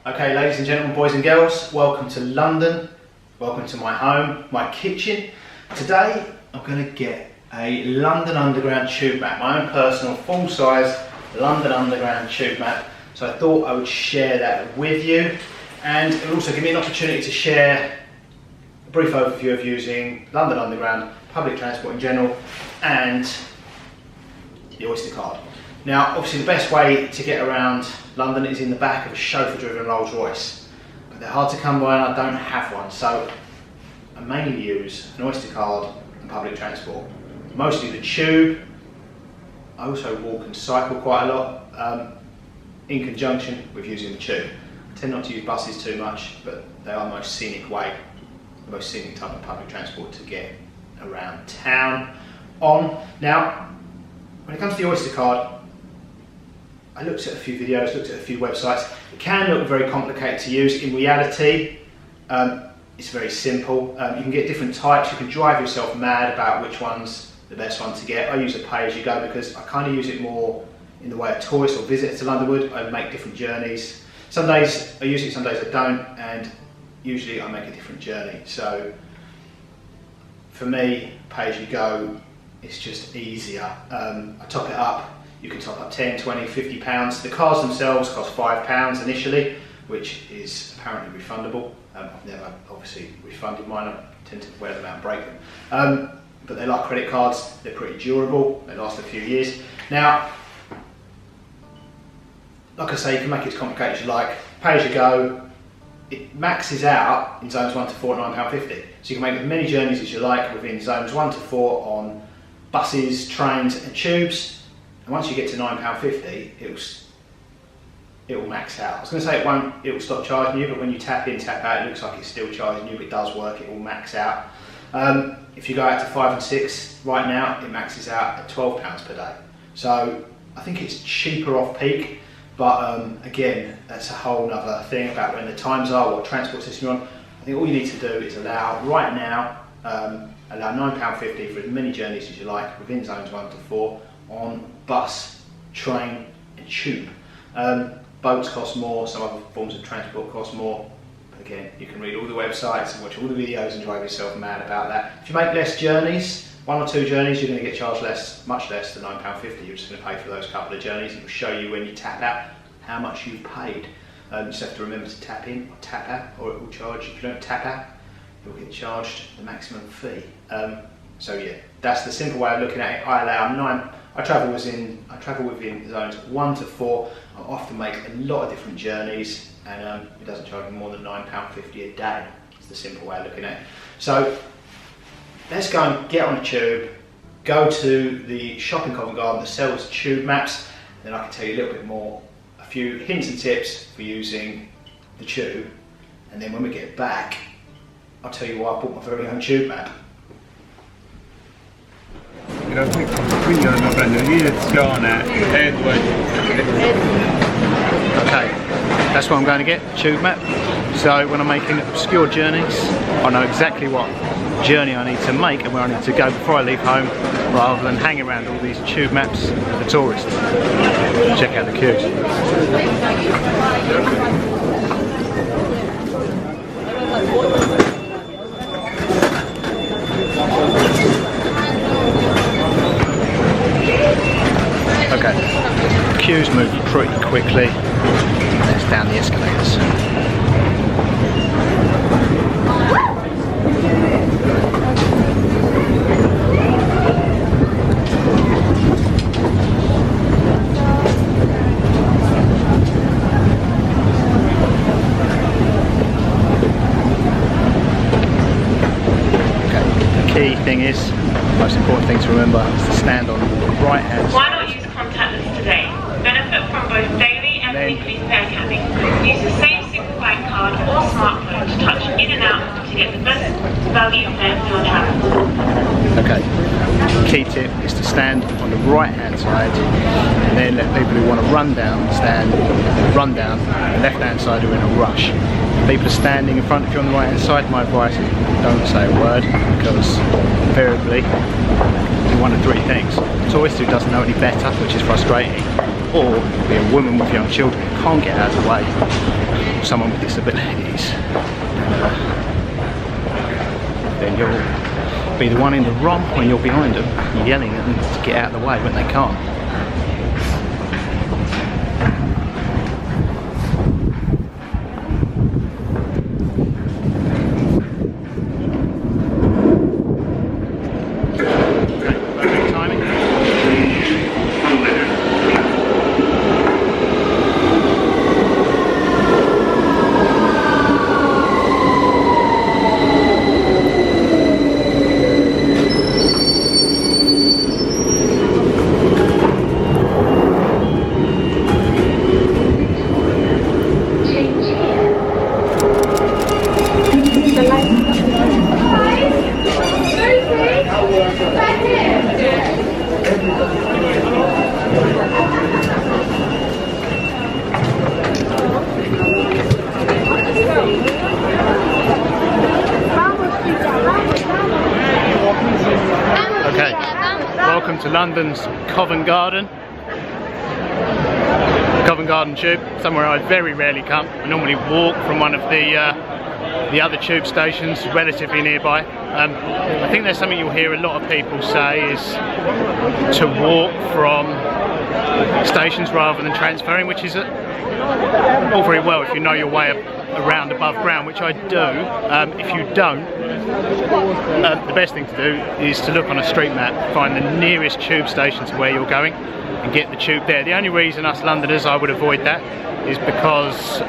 Okay, ladies and gentlemen, boys and girls, welcome to London. Welcome to my home, my kitchen. Today, I'm going to get a London Underground tube map, my own personal full-size London Underground tube map. So I thought I would share that with you, and it will also give me an opportunity to share a brief overview of using London Underground, public transport in general, and the Oyster Card. Now, obviously the best way to get around London is in the back of a chauffeur-driven Rolls Royce, but they're hard to come by and I don't have one, so I mainly use an Oyster Card and public transport. Mostly the tube. I also walk and cycle quite a lot in conjunction with using the tube. I tend not to use buses too much, but they are the most scenic way, the most scenic type of public transport to get around town on. Now, when it comes to the Oyster Card, I looked at a few videos, looked at a few websites. It can look very complicated to use. In reality, it's very simple. You can get different types. You can drive yourself mad about which one's the best one to get. I use a pay-as-you-go because I kind of use it more in the way of tourists or visitors to Londonwood. I make different journeys. Some days I use it, some days I don't, and usually I make a different journey. So for me, pay-as-you-go, it's just easier. I top it up. You can top up 10, 20, 50 pounds. The cars themselves cost £5 initially, which is apparently refundable. I've never obviously refunded mine. I tend to wear them out and break them. But they're like credit cards. They're pretty durable. They last a few years. Now, like I say, you can make it as complicated as you like. Pay as you go. It maxes out in zones 1 to 4 at £9.50. So you can make as many journeys as you like within zones 1 to 4 on buses, trains and tubes. And once you get to £9.50, it will max out. I was going to say it will stop charging you, but when you tap in, tap out, it looks like it's still charging you, but it does work, it will max out. If you go out to 5 and 6, right now, it maxes out at £12 per day. So I think it's cheaper off peak, but again, that's a whole other thing about when the times are, what transport system you're on. I think all you need to do is allow, right now, allow £9.50 for as many journeys as you like within zones 1 to 4 on bus, train and tube. Boats cost more, some other forms of transport cost more. But again, you can read all the websites and watch all the videos and drive yourself mad about that. If you make less journeys, 1 or 2 journeys, you're going to get charged less, much less than £9.50. You're just going to pay for those couple of journeys. It will show you when you tap out how much you've paid. You just have to remember to tap in or tap out, or it will charge. If you don't tap out, you'll get charged the maximum fee. So yeah, that's the simple way of looking at it. I travel within zones 1 to 4. I often make a lot of different journeys, and it doesn't charge me more than £9.50 a day. It's the simple way of looking at it. So let's go and get on a tube, go to the shop in Covent Garden that sells tube maps, and then I can tell you a little bit more, a few hints and tips for using the tube, and then when we get back, I'll tell you why I bought my very own tube map. Okay, that's what I'm going to get, tube map. So when I'm making obscure journeys, I know exactly what journey I need to make and where I need to go before I leave home, rather than hang around all these tube maps for tourists. Check out the queues. Okay, queues move pretty quickly. Let's down the escalators. Okay, the key thing is, the most important thing to remember is to stand on the right hand side. Why not use contactless today? Benefit from both daily and weekly fare capping. Use the same single bank card or smartphone to touch in and out to get the best value fare for your travel. Okay, key tip is to stand on the right hand side and then let people who want to run down run down the left hand side who are in a rush. If people are standing in front of you on the right hand side, my advice is don't say a word, because invariably do one of 3 things. A tourist who doesn't know any better, which is frustrating, or be a woman with young children who can't get out of the way. or someone with disabilities, then you'll be the one in the wrong when you're behind them, yelling at them to get out of the way when they can't. Welcome to London's Covent Garden. Covent Garden Tube, somewhere I very rarely come. I normally walk from one of the other tube stations relatively nearby. I think there's something you'll hear a lot of people say is to walk from stations rather than transferring, which is all very well if you know your way around above ground, which I do. If you don't, the best thing to do is to look on a street map, find the nearest tube station to where you're going and get the tube there. The only reason us Londoners I would avoid that is because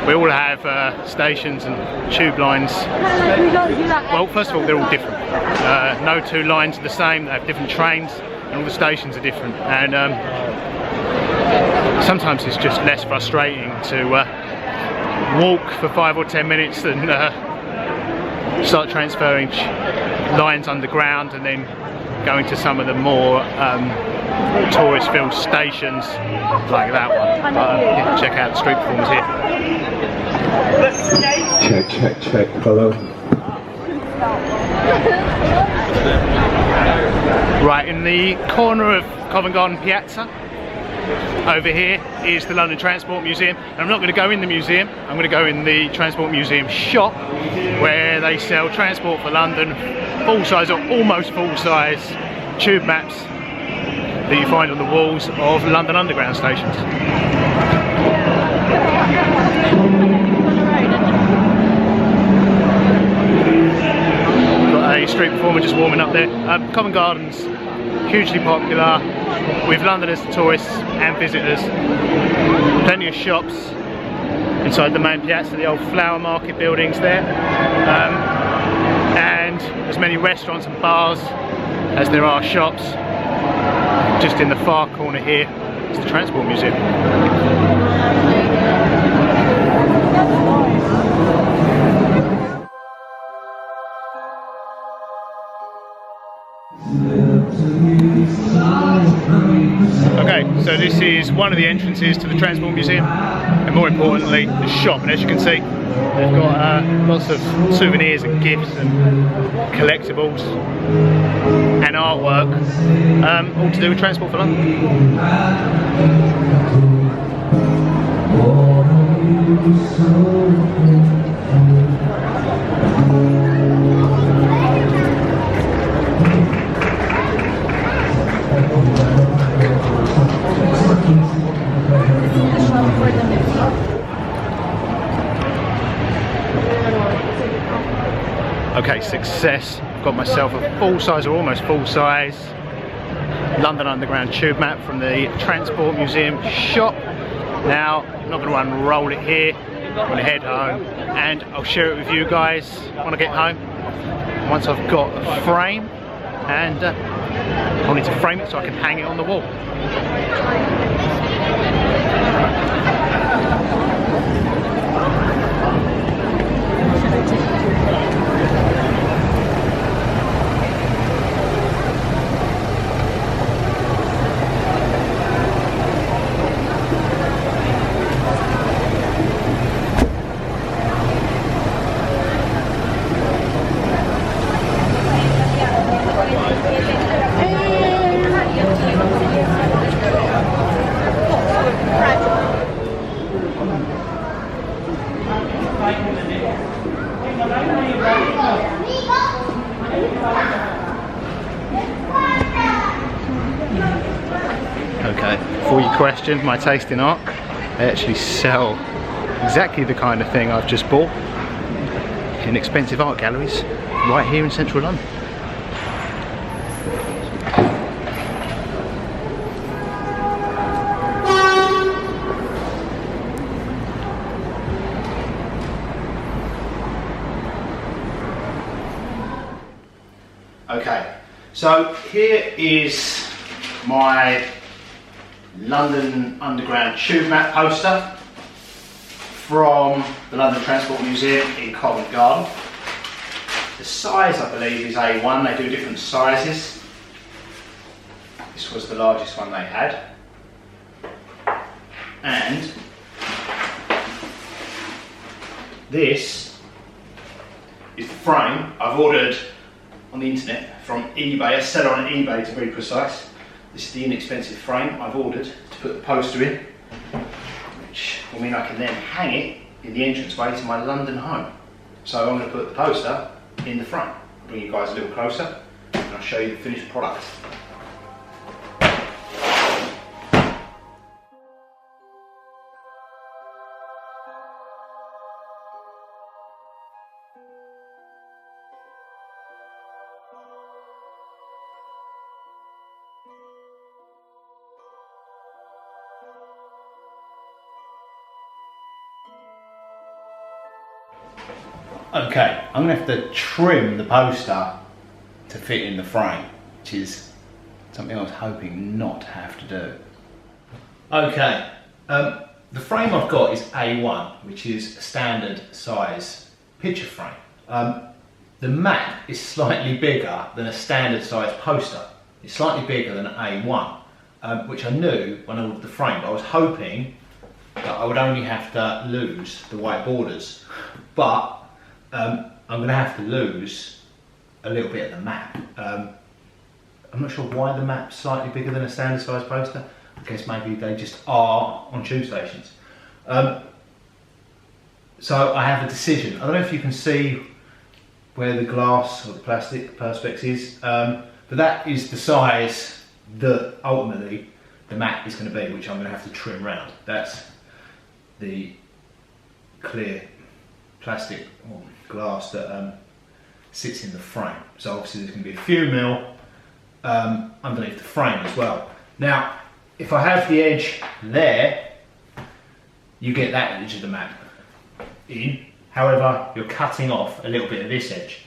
we all have stations and tube lines. Well, first of all, they're all different. No two lines are the same, they have different trains and all the stations are different, and sometimes it's just less frustrating to walk for 5 or 10 minutes than start transferring lines underground and then going to some of the more tourist filled stations like that one. Yeah, check out the street performers here. Check, hello. Right, in the corner of Covent Garden Piazza, over here is the London Transport Museum. And I'm not going to go in the museum, I'm going to go in the Transport Museum shop where they sell Transport for London full-size or almost full-size tube maps that you find on the walls of London Underground stations. Got a street performer just warming up there. Covent Garden's hugely popular with Londoners, tourists and visitors. Plenty of shops inside the main piazza, the old flower market buildings there, and as many restaurants and bars as there are shops. Just in the far corner here is the Transport Museum. Okay, so this is one of the entrances to the Transport Museum, and more importantly, the shop. And as you can see, they've got lots of souvenirs and gifts and collectibles and artwork, all to do with Transport for London. Okay, success. I've got myself a full-size or almost full-size London Underground tube map from the Transport Museum shop. Now, I'm not going to unroll it here. I'm going to head home and I'll share it with you guys when I get home. Once I've got a frame, and I'll need to frame it so I can hang it on the wall. Okay, for your question, my tasting art, they actually sell exactly the kind of thing I've just bought in expensive art galleries right here in central London. Okay, so here is my London Underground tube map poster from the London Transport Museum in Covent Garden. The size, I believe, is A1. They do different sizes. This was the largest one they had. And this is the frame I've ordered on the internet from eBay, a seller on eBay to be precise. This is the inexpensive frame I've ordered to put the poster in, which will mean I can then hang it in the entranceway to my London home. So I'm going to put the poster in the frame. I'll bring you guys a little closer and I'll show you the finished product. Okay, I'm going to have to trim the poster to fit in the frame, which is something I was hoping not to have to do. Okay, the frame I've got is A1, which is a standard size picture frame. The map is slightly bigger than a standard size poster. It's slightly bigger than A1, which I knew when I ordered the frame, but I was hoping that I would only have to lose the white borders. But I'm going to have to lose a little bit of the map. I'm not sure why the map's slightly bigger than a standard size poster. I guess maybe they just are on tube stations. So I have a decision. I don't know if you can see where the glass or the plastic perspex is, but that is the size that ultimately the map is going to be, which I'm going to have to trim round. That's the clear plastic or glass that sits in the frame. So obviously there's going to be a few mil underneath the frame as well. Now, if I have the edge there, you get that edge of the map in. However, you're cutting off a little bit of this edge.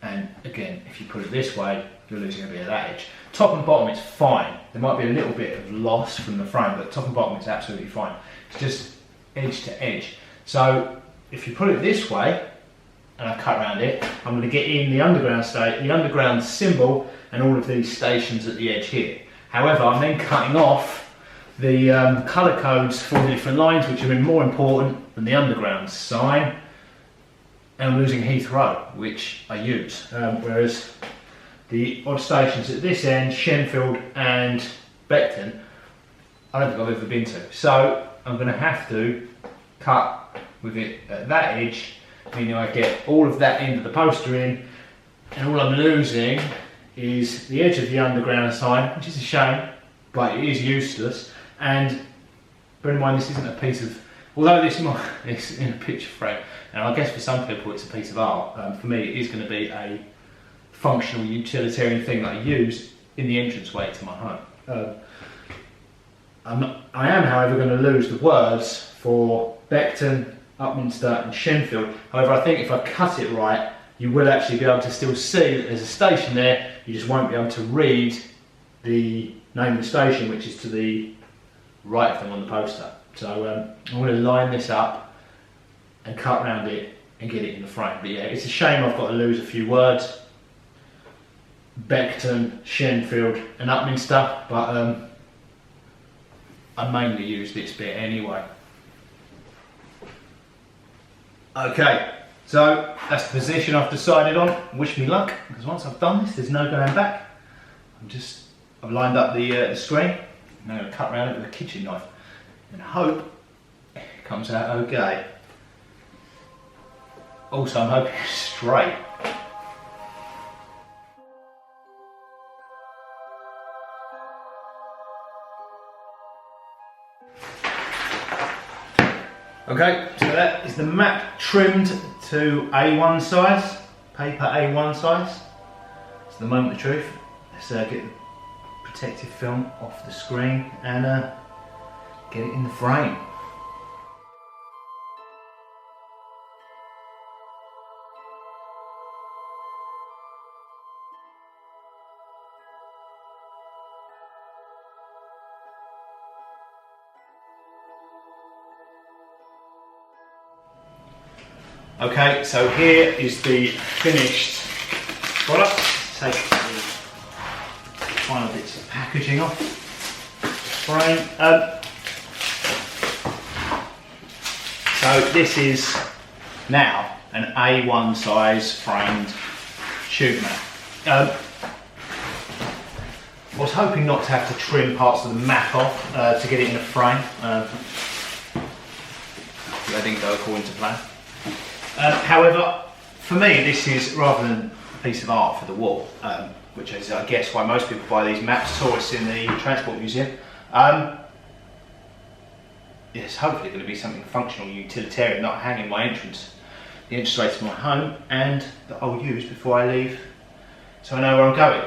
And again, if you put it this way, you're losing a bit of that edge. Top and bottom, it's fine. There might be a little bit of loss from the frame, but top and bottom, it's absolutely fine. It's just edge to edge. So if you put it this way, and I cut around it, I'm going to get in the underground symbol and all of these stations at the edge here. However, I'm then cutting off the colour codes for the different lines, which are more important than the underground sign, and I'm losing Heathrow, which I use, whereas the odd stations at this end, Shenfield and Beckton, I don't think I've ever been to. So I'm going to have to cut with it at that edge, meaning I get all of that end of the poster in, and all I'm losing is the edge of the underground sign, which is a shame, but it is useless. And bear in mind, this isn't a piece of, although this is in a picture frame, and I guess for some people it's a piece of art, for me it is going to be a functional utilitarian thing that I use in the entranceway to my home. I am, however, going to lose the words for Beckton, Upminster and Shenfield. However, I think if I cut it right, you will actually be able to still see that there's a station there. You just won't be able to read the name of the station, which is to the right of them on the poster. So I'm going to line this up and cut around it and get it in the frame. But yeah, it's a shame I've got to lose a few words. Beckton, Shenfield and Upminster, but I mainly use this bit anyway. Okay, so that's the position I've decided on. Wish me luck, because once I've done this, there's no going back. I've lined up the screen. I'm going to cut around it with a kitchen knife and hope it comes out okay. Also, I'm hoping it's straight. Okay, so that is the map trimmed to A1 size, paper A1 size. It's the moment of truth. Let's get the protective film off the screen and get it in the frame. Okay, so here is the finished product. Take the final bits of packaging off the frame. So this is now an A1 size framed tube mat. I was hoping not to have to trim parts of the mat off to get it in the frame. That didn't go according to plan. However, for me, this is rather than a piece of art for the wall, which is, I guess, why most people buy these maps, tourists in the Transport Museum. It's hopefully going to be something functional, utilitarian, not hanging my entrance, the entranceway to my home, and that I'll use before I leave, so I know where I'm going.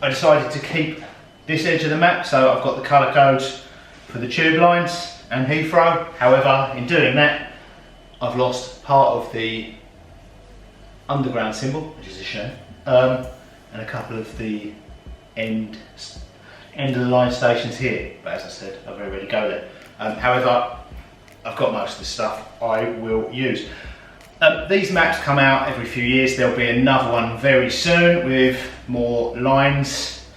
I decided to keep this edge of the map, so I've got the colour codes for the tube lines and Heathrow. However, in doing that, I've lost part of the underground symbol, which is a shame, and a couple of the end of the line stations here. But as I said, I've already go there. However, I've got most of the stuff I will use. These maps come out every few years. There'll be another one very soon with more lines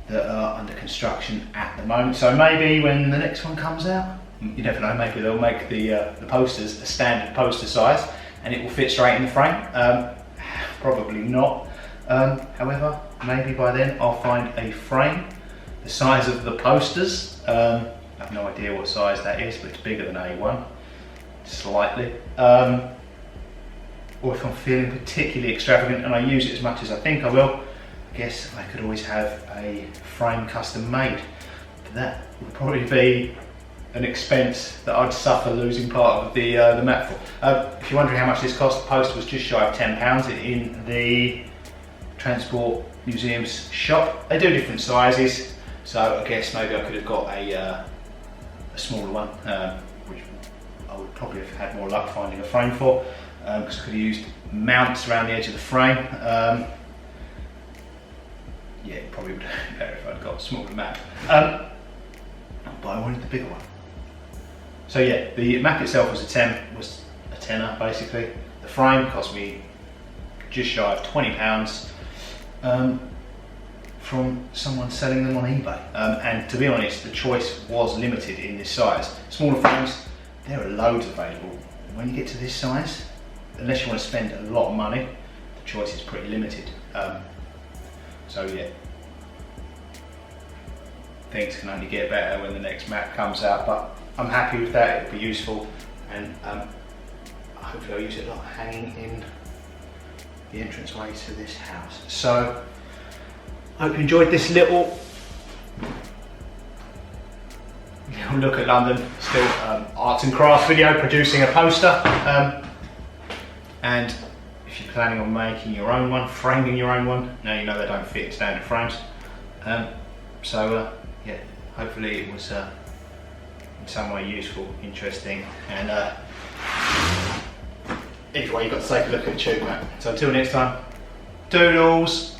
that are under construction at the moment. So maybe when the next one comes out, you never know, maybe they'll make the posters a standard poster size and it will fit straight in the frame. Probably not. However, maybe by then I'll find a frame the size of the posters. I have no idea what size that is, but it's bigger than A1, slightly. Or if I'm feeling particularly extravagant and I use it as much as I think I will, I guess I could always have a frame custom made. But that would probably be an expense that I'd suffer losing part of the map for. If you're wondering how much this cost, the poster was just shy of £10 in the Transport Museum's shop. They do different sizes, so I guess maybe I could have got a smaller one, which I would probably have had more luck finding a frame for, because I could have used mounts around the edge of the frame. Yeah, it probably would have been better if I'd got a smaller map. But I wanted the bigger one. So yeah, the map itself was a tenner basically. The frame cost me just shy of £20 from someone selling them on eBay. And to be honest, the choice was limited in this size. Smaller frames, there are loads available. When you get to this size, unless you want to spend a lot of money, the choice is pretty limited. So yeah, things can only get better when the next map comes out, but I'm happy with that. It'll be useful, and hopefully I'll use it a lot hanging in the entranceway to this house. So I hope you enjoyed this little look at London, still arts and crafts video, producing a poster, and if you're planning on making your own one, framing your own one, now you know they don't fit in standard frames. Yeah, hopefully it was in some way useful, interesting, and anyway, you've got to take a look at the tube map. So until next time, doodles!